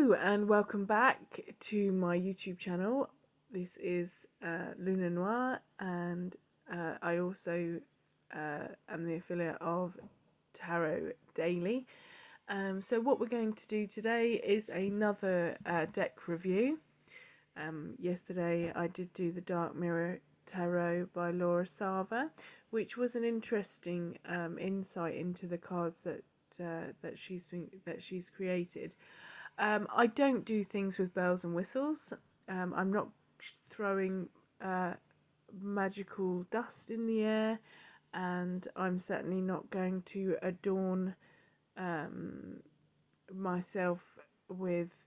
Hello and welcome back to my YouTube channel. This is Luna Noir, and I also am the affiliate of Tarot Daily. So what we're going to do today is another deck review. Yesterday I did do the Dark Mirror Tarot by Laura Sava, which was an interesting insight into the cards that she's created. I don't do things with bells and whistles. I'm not throwing magical dust in the air, and I'm certainly not going to adorn myself with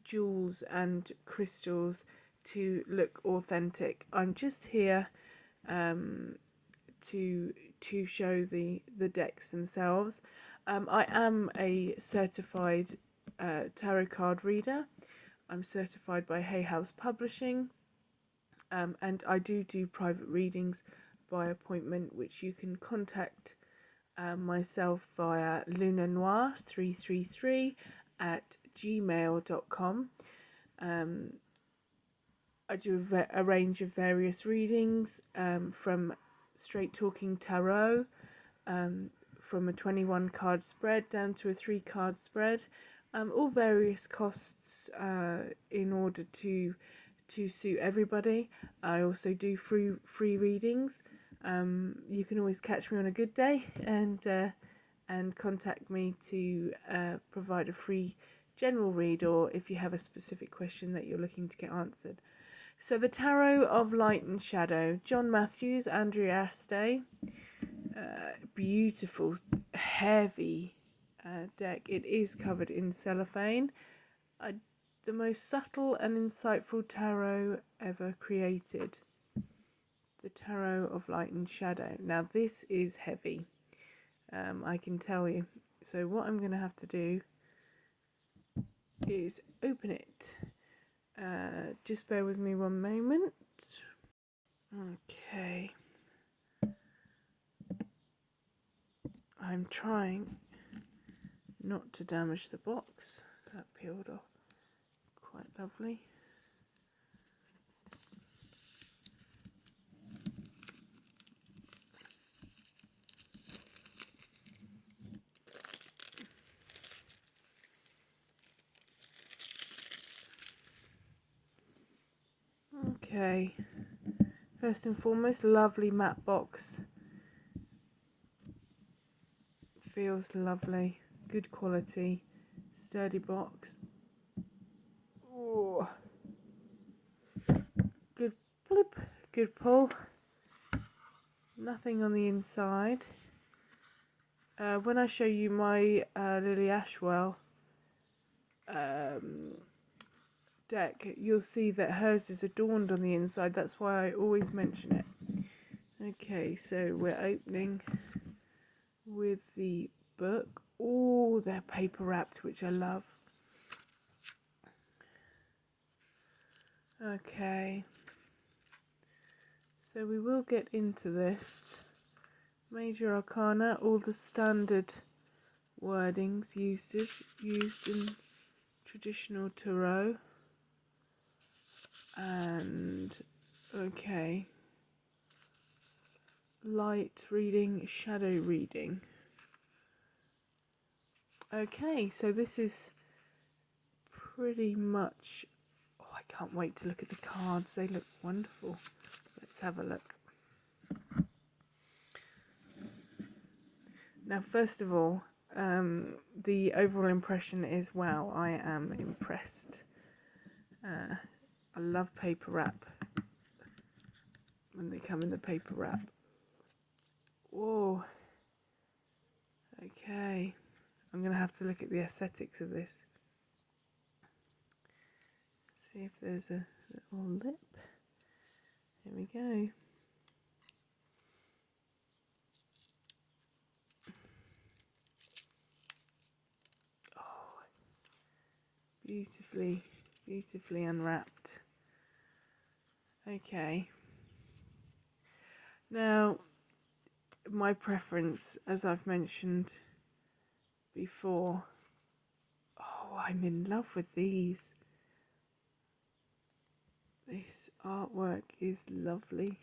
jewels and crystals to look authentic. I'm just here to show the decks themselves. I am a certified tarot card reader. I'm certified by Hay House Publishing, and I do private readings by appointment, which you can contact myself via lunanoir333@gmail.com. I do a range of various readings, from straight talking tarot, from a 21 card spread down to a 3 card spread, all various costs in order to suit everybody. I also do free readings. You can always catch me on a good day and contact me to provide a free general read, or if you have a specific question that you're looking to get answered. So the Tarot of Light and Shadow, John Matthews, Andrea Aste. Beautiful, heavy deck. It is covered in cellophane. The most subtle and insightful tarot ever created. The Tarot of Light and Shadow. Now this is heavy, I can tell you. So what I'm going to have to do is open it. Just bear with me one moment. Okay. I'm trying not to damage the box. That peeled off quite lovely. Okay, first and foremost, lovely matte box. Feels lovely, good quality, sturdy box. Oh, good blip, good pull. Nothing on the inside. When I show you my Lily Ashwell deck, you'll see that hers is adorned on the inside. That's why I always mention it. Okay, so we're opening with the book. Oh, they're paper wrapped, which I love. Okay, so we will get into this. Major Arcana, all the standard wordings used in traditional tarot. And okay, light reading, shadow reading. Okay, so this is pretty much, oh, I can't wait to look at the cards. They look wonderful. Let's have a look. Now, first of all, the overall impression is, wow, I am impressed. I love paper wrap when they come in the paper wrap. Whoa. Okay. I'm going to have to look at the aesthetics of this. See if there's a little lip. Here we go. Oh, beautifully unwrapped. Okay. Now, my preference, as I've mentioned before, oh, I'm in love with these. This artwork is lovely.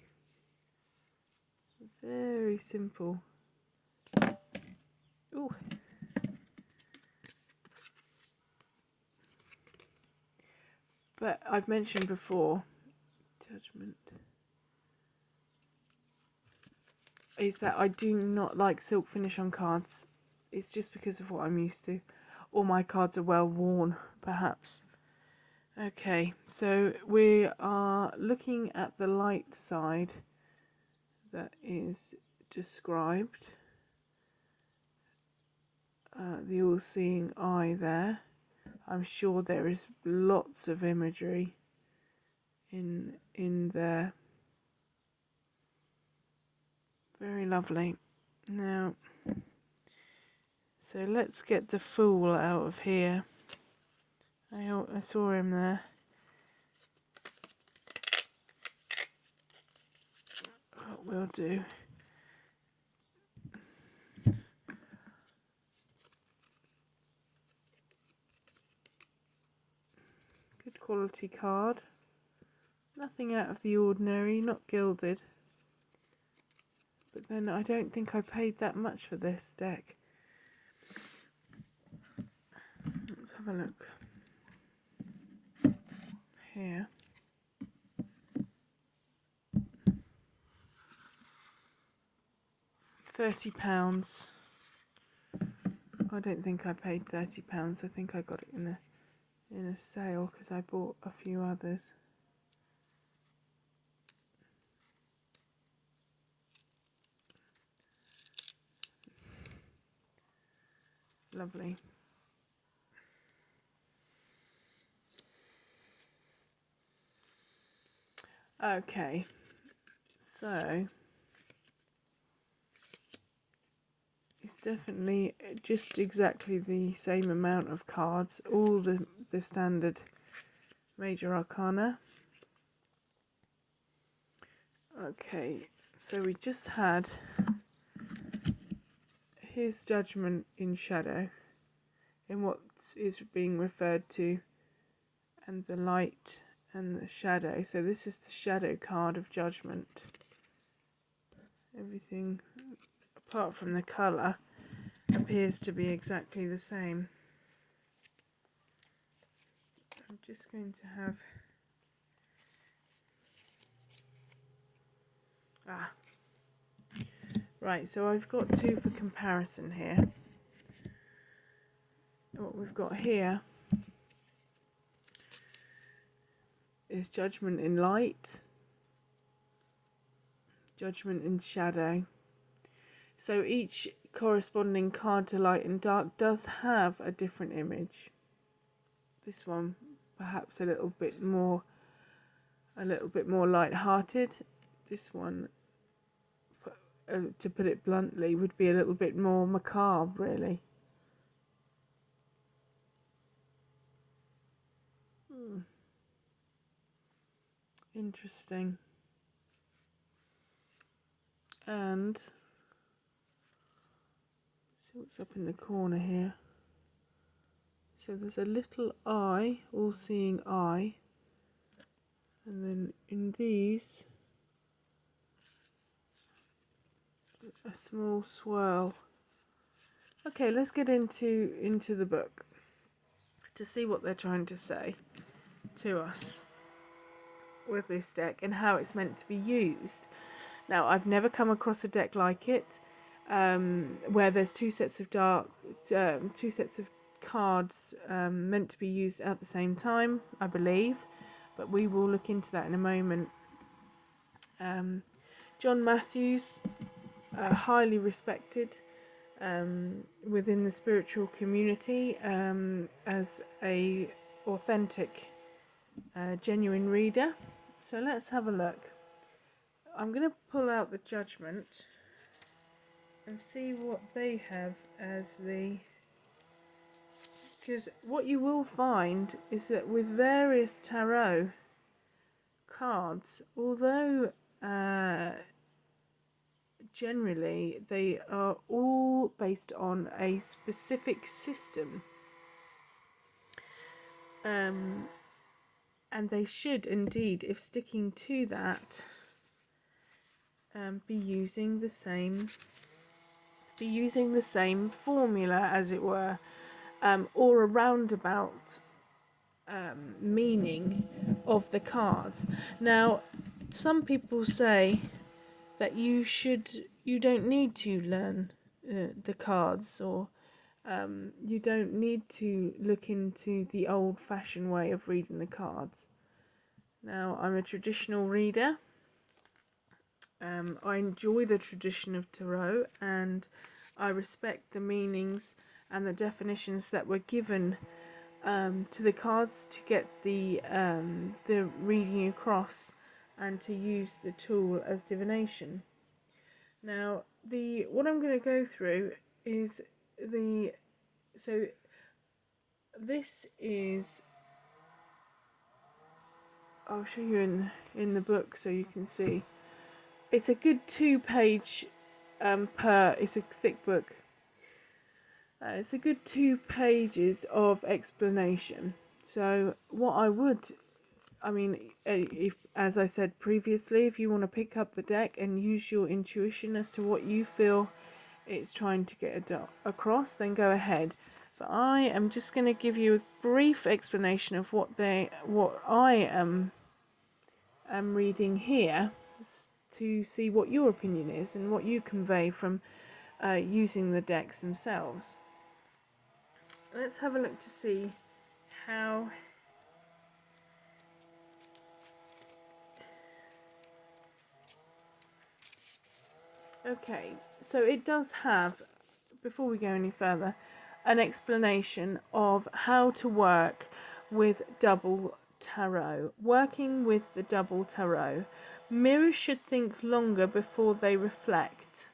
Very simple. Ooh. But I've mentioned before, judgment, is that I do not like silk finish on cards. It's just because of what I'm used to. All my cards are well worn, perhaps. Okay, so we are looking at the light side that is described. The all-seeing eye there. I'm sure there is lots of imagery in there. Very lovely. Now, so let's get the fool out of here. I saw him there. What we'll do. Good quality card. Nothing out of the ordinary, not gilded. But then I don't think I paid that much for this deck. Let's have a look. Here. £30. I don't think I paid £30. I think I got it in a sale because I bought a few others. Lovely. Okay, so it's definitely just exactly the same amount of cards, all the standard major arcana. Okay, so we just had his judgment in shadow, in what is being referred to, and the light and the shadow. So this is the shadow card of judgment. Everything apart from the colour appears to be exactly the same. I'm just going to have right, so I've got two for comparison here. What we've got here is judgment in light, judgment in shadow. So each corresponding card to light and dark does have a different image. This one perhaps a little bit more light-hearted. This one, to put it bluntly, would be a little bit more macabre, really. Interesting. And see what's up in the corner here. So there's a little eye, all-seeing eye, and then in these a small swirl. Okay, let's get into the book to see what they're trying to say to us with this deck and how it's meant to be used. Now, I've never come across a deck like it, where there's two sets of cards meant to be used at the same time, I believe, but we will look into that in a moment. John Matthews, highly respected within the spiritual community as a authentic, genuine reader. So let's have a look. I'm going to pull out the judgment and see what they have as the... Because what you will find is that with various tarot cards, although generally they are all based on a specific system, And they should indeed, if sticking to that, be using the same formula, as it were, or a roundabout meaning of the cards. Now, some people say that you don't need to learn the cards, or you don't need to look into the old-fashioned way of reading the cards. Now, I'm a traditional reader. I enjoy the tradition of tarot, and I respect the meanings and the definitions that were given to the cards to get the reading across, and to use the tool as divination. Now, what I'm going to go through is this is, I'll show you in the book so you can see. It's a good 2-page it's a thick book. It's a good 2 pages of explanation. So what if, as I said previously, if you want to pick up the deck and use your intuition as to what you feel it's trying to get across, then go ahead. But I am just going to give you a brief explanation of what I am reading here, to see what your opinion is and what you convey from using the decks themselves. Let's have a look to see how. Okay, so it does have, before we go any further, an explanation of how to work with double tarot. Working with the double tarot, mirrors should think longer before they reflect.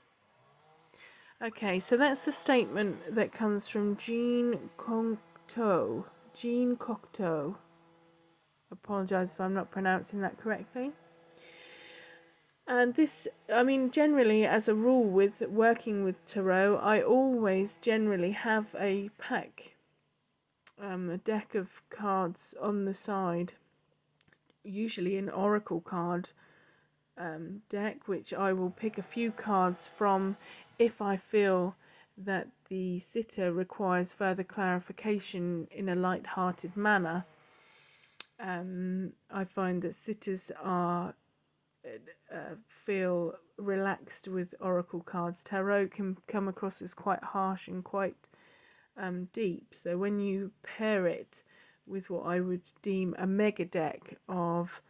Okay, so that's the statement that comes from Jean Cocteau. Apologise if I'm not pronouncing that correctly. And this, generally, as a rule with working with tarot, I always generally have a pack, a deck of cards on the side, usually an oracle card deck, which I will pick a few cards from if I feel that the sitter requires further clarification in a light-hearted manner. I find that sitters feel relaxed with oracle cards. Tarot can come across as quite harsh and quite deep. So when you pair it with what I would deem a mega deck of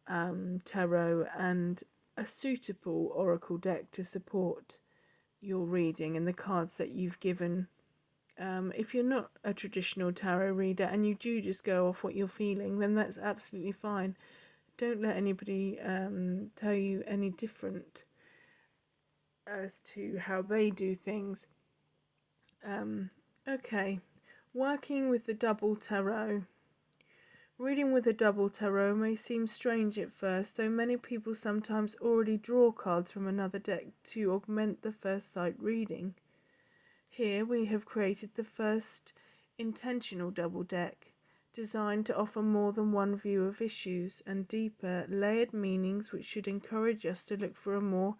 tarot and a suitable oracle deck to support your reading and the cards that you've given, if you're not a traditional tarot reader and you do just go off what you're feeling, then that's absolutely fine. Don't let anybody tell you any different as to how they do things. Okay, working with the double tarot. Reading with a double tarot may seem strange at first, though many people sometimes already draw cards from another deck to augment the first sight reading. Here we have created the first intentional double deck, designed to offer more than one view of issues and deeper, layered meanings which should encourage us to look for a more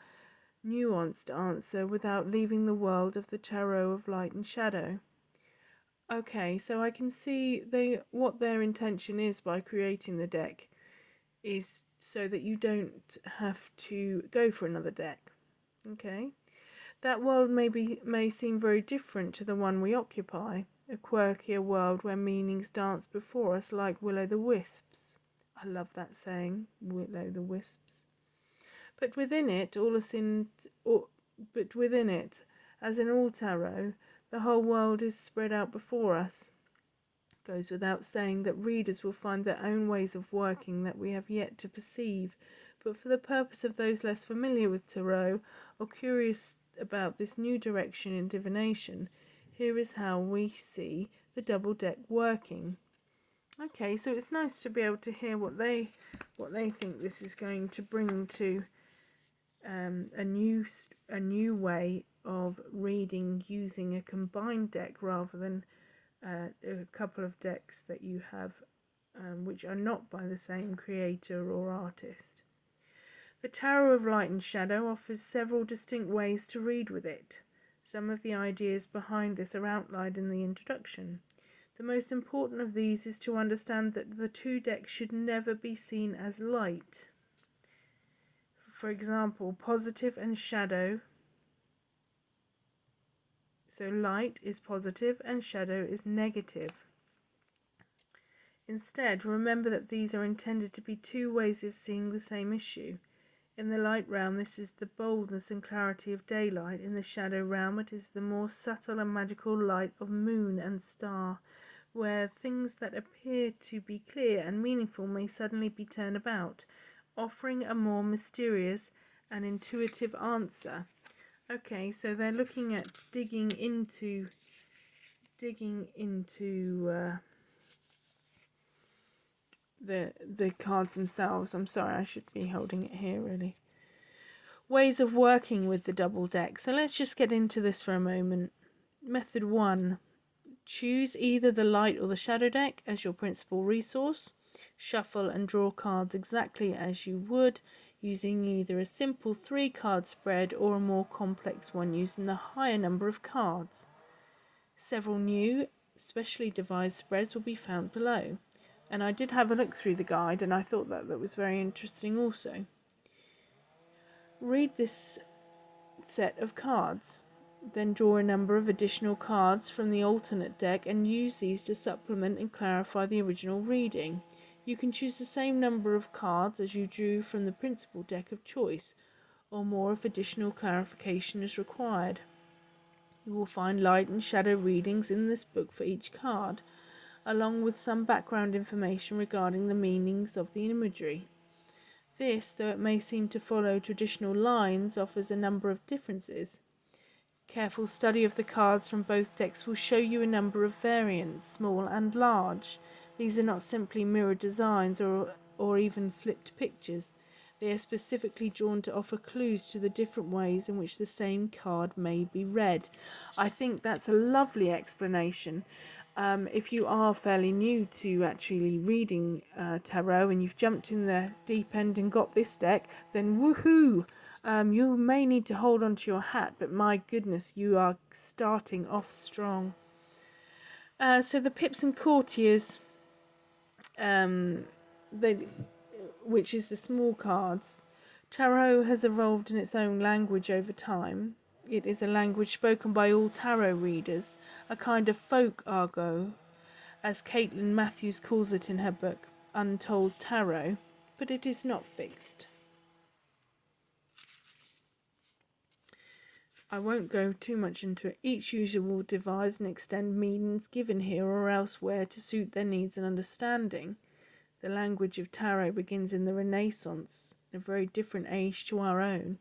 nuanced answer without leaving the world of the tarot of light and shadow. Okay, so I can see what their intention is by creating the deck is so that you don't have to go for another deck. Okay, that world may seem very different to the one we occupy, a quirkier world where meanings dance before us like will-o'-the-wisps. I love that saying, will-o'-the-wisps. But within it, as in all tarot, the whole world is spread out before us. It goes without saying that readers will find their own ways of working that we have yet to perceive, but for the purpose of those less familiar with tarot or curious about this new direction in divination, here is how we see the double deck working. Okay, so it's nice to be able to hear what they think this is going to bring to a new way of reading using a combined deck rather than a couple of decks that you have which are not by the same creator or artist. The Tarot of Light and Shadow offers several distinct ways to read with it. Some of the ideas behind this are outlined in the introduction. The most important of these is to understand that the two decks should never be seen as light. For example, positive and shadow. So light is positive and shadow is negative. Instead, remember that these are intended to be two ways of seeing the same issue. In the light realm, this is the boldness and clarity of daylight. In the shadow realm, it is the more subtle and magical light of moon and star, where things that appear to be clear and meaningful may suddenly be turned about, offering a more mysterious and intuitive answer. Okay, so they're looking at digging into the cards themselves. I'm sorry, I should be holding it here really. Ways of working with the double deck. So let's just get into this for a moment. Method 1. Choose either the light or the shadow deck as your principal resource. Shuffle and draw cards exactly as you would, using either a simple 3-card spread or a more complex one using the higher number of cards. Several new, specially devised spreads will be found below. And I did have a look through the guide and I thought that was very interesting also. Read this set of cards. Then draw a number of additional cards from the alternate deck and use these to supplement and clarify the original reading. You can choose the same number of cards as you drew from the principal deck of choice, or more if additional clarification is required. You will find light and shadow readings in this book for each card, along with some background information regarding the meanings of the imagery. This, though it may seem to follow traditional lines, offers a number of differences. Careful study of the cards from both decks will show you a number of variants, small and large. These are not simply mirror designs or even flipped pictures. They are specifically drawn to offer clues to the different ways in which the same card may be read. I think that's a lovely explanation. If you are fairly new to actually reading tarot and you've jumped in the deep end and got this deck, then woohoo! You may need to hold on to your hat, but my goodness, you are starting off strong. So the pips and courtiers, which is the small cards. Tarot has evolved in its own language over time. It is a language spoken by all tarot readers, a kind of folk argot, as Caitlin Matthews calls it in her book, Untold Tarot, but it is not fixed. I won't go too much into it. Each user will devise and extend meanings given here or elsewhere to suit their needs and understanding. The language of tarot begins in the Renaissance, a very different age to our own.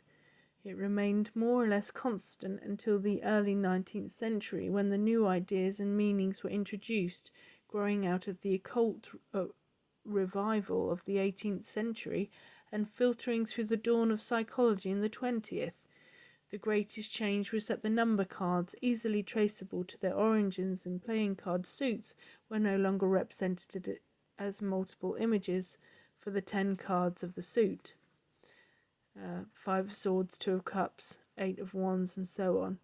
It remained more or less constant until the early 19th century, when the new ideas and meanings were introduced, growing out of the occult revival of the 18th century and filtering through the dawn of psychology in the 20th. The greatest change was that the number cards, easily traceable to their origins in playing card suits, were no longer represented as multiple images for the 10 cards of the suit. 5 of Swords, 2 of Cups, 8 of Wands, and so on,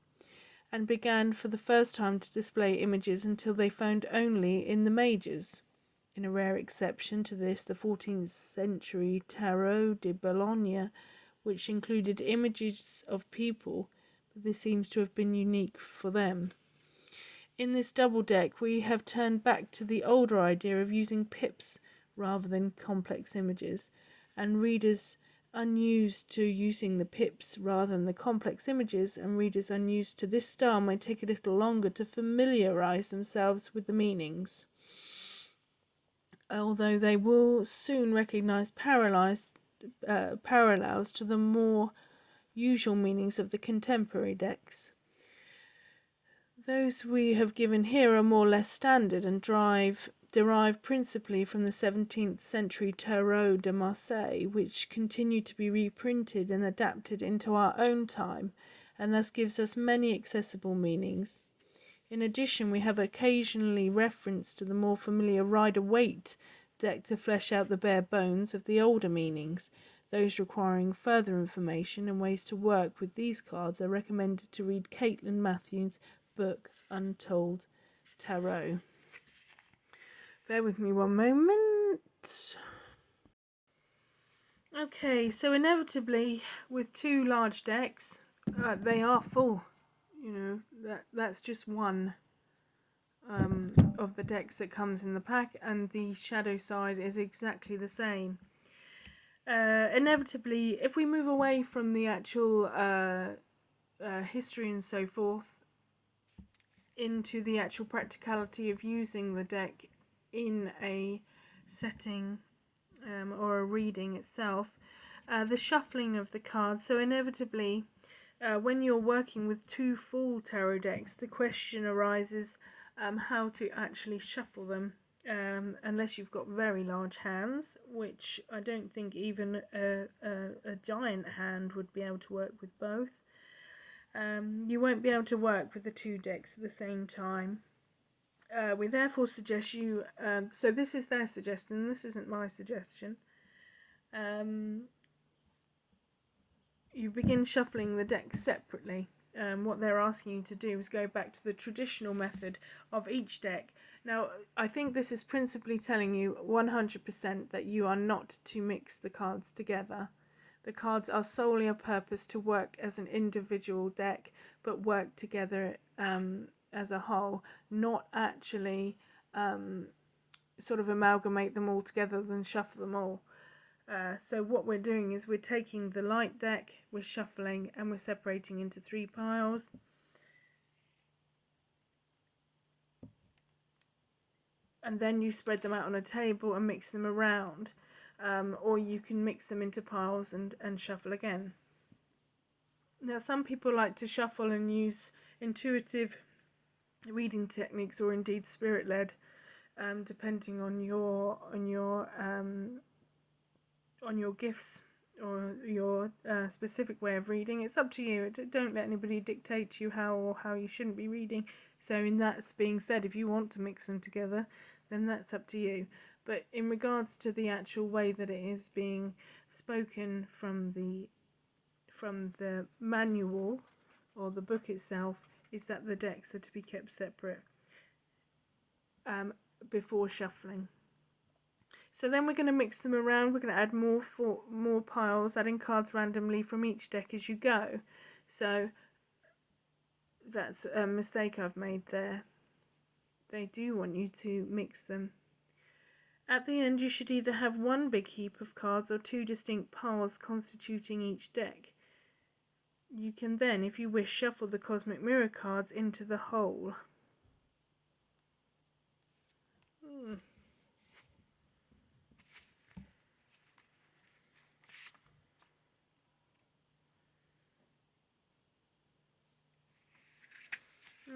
and began for the first time to display images until they found only in the majors. In a rare exception to this, the 14th century Tarot de Bologna, which included images of people, but this seems to have been unique for them. In this double deck, we have turned back to the older idea of using pips rather than complex images, and readers unused to using the pips rather than the complex images, and readers unused to this style might take a little longer to familiarize themselves with the meanings, although they will soon recognize parallels to the more usual meanings of the contemporary decks. Those we have given here are more or less standard and derive principally from the 17th century Tarot de Marseille, which continue to be reprinted and adapted into our own time, and thus gives us many accessible meanings. In addition, we have occasionally reference to the more familiar Rider-Waite deck to flesh out the bare bones of the older meanings. Those requiring further information and ways to work with these cards are recommended to read Caitlin Matthews' book Untold Tarot. Bear with me one moment. Okay, so inevitably with two large decks, they are full. That's just one of the decks that comes in the pack, and the shadow side is exactly the same. Inevitably, if we move away from the actual history and so forth into the actual practicality of using the deck in a setting or a reading itself, the shuffling of the cards. So inevitably, when you're working with two full tarot decks, the question arises how to actually shuffle them, unless you've got very large hands, which I don't think even a giant hand would be able to work with both. You won't be able to work with the two decks at the same time. We therefore suggest you, so this is their suggestion, this isn't my suggestion. You begin shuffling the decks separately. What they're asking you to do is go back to the traditional method of each deck. Now, I think this is principally telling you 100% that you are not to mix the cards together. The cards are solely a purpose to work as an individual deck, but work together as a whole, not actually sort of amalgamate them all together and shuffle them all. So what we're doing is we're taking the light deck, we're shuffling, and we're separating into 3 piles. And then you spread them out on a table and mix them around. Or you can mix them into piles and shuffle again. Now, some people like to shuffle and use intuitive reading techniques, or indeed spirit-led, depending on your gifts or your specific way of reading. It's up to you. Don't let anybody dictate to you how you shouldn't be reading. So in that being said, if you want to mix them together, then that's up to you. But in regards to the actual way that it is being spoken from the manual or the book itself, is that the decks are to be kept separate before shuffling. So then we're going to mix them around. We're going to add more piles, adding cards randomly from each deck as you go. So that's a mistake I've made there. They do want you to mix them. At the end, you should either have one big heap of cards or two distinct piles constituting each deck. You can then, if you wish, shuffle the Cosmic Mirror cards into the whole.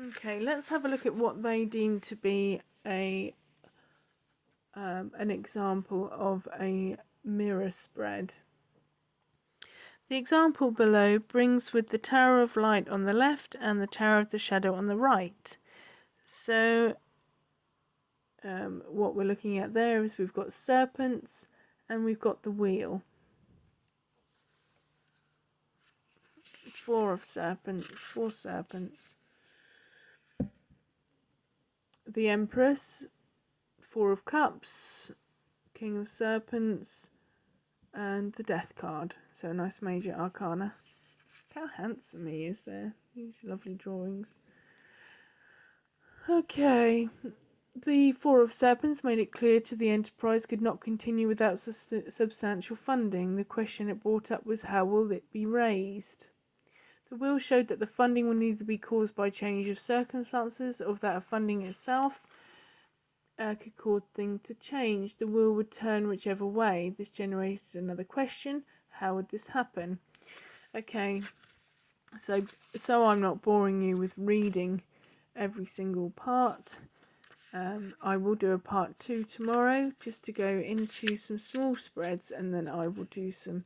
Okay, let's have a look at what they deem to be an example of a mirror spread. The example below brings with the Tower of Light on the left and the Tower of the Shadow on the right. So what we're looking at there is we've got serpents and we've got the wheel. 4 serpents. The Empress, 4 of Cups, King of Serpents, and the Death card. So a nice major arcana. Look how handsome he is there. These lovely drawings. Okay. The 4 of Serpents made it clear to the enterprise could not continue without substantial funding. The question it brought up was, how will it be raised? The will showed that the funding will neither be caused by change of circumstances or that funding itself could cause things to change. The will would turn whichever way. This generated another question. How would this happen? Okay, so I'm not boring you with reading every single part. I will do a part 2 tomorrow, just to go into some small spreads, and then I will do some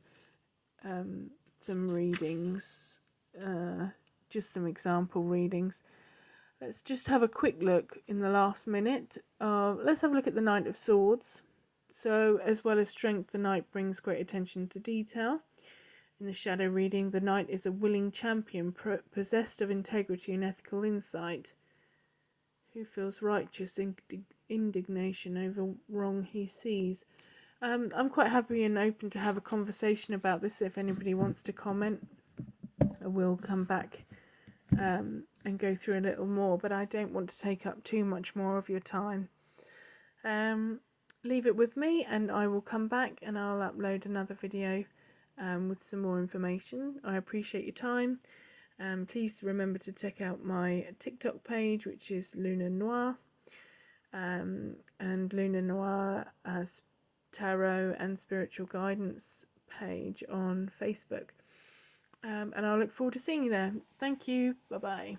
readings, just some example readings. Let's just have a quick look in the last minute. Let's have a look at the Knight of Swords. So, as well as strength, the Knight brings great attention to detail. In the shadow reading, the Knight is a willing champion, possessed of integrity and ethical insight, who feels righteous indignation over wrong he sees. I'm quite happy and open to have a conversation about this if anybody wants to comment. I will come back and go through a little more, but I don't want to take up too much more of your time. Leave it with me and I will come back and I'll upload another video with some more information. I appreciate your time. Please remember to check out my TikTok page, which is Luna Noir, and Luna Noir has tarot and spiritual guidance page on Facebook. And I'll look forward to seeing you there. Thank you. Bye bye.